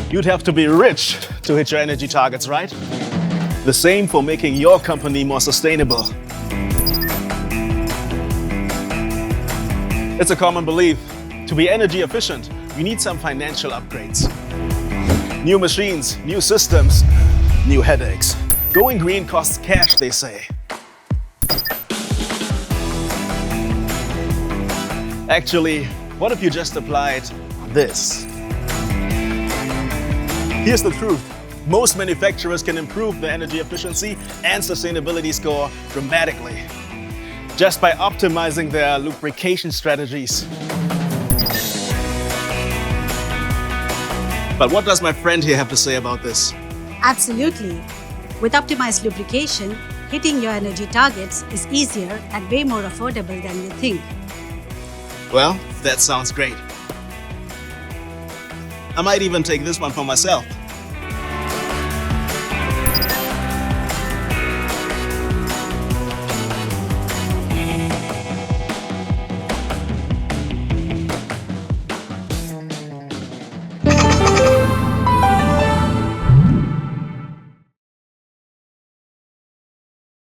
You'd have to be rich to hit your energy targets, right? The same for making your company more sustainable. It's a common belief. To be energy efficient, you need some financial upgrades. New machines, new systems, new headaches. Going green costs cash, they say. Actually, what if you just applied this? Here's the truth. Most manufacturers can improve their energy efficiency and sustainability score dramatically just by optimizing their lubrication strategies. But what does my friend here have to say about this? Absolutely. With optimized lubrication, hitting your energy targets is easier and way more affordable than you think. Well, that sounds great. I might even take this one for myself.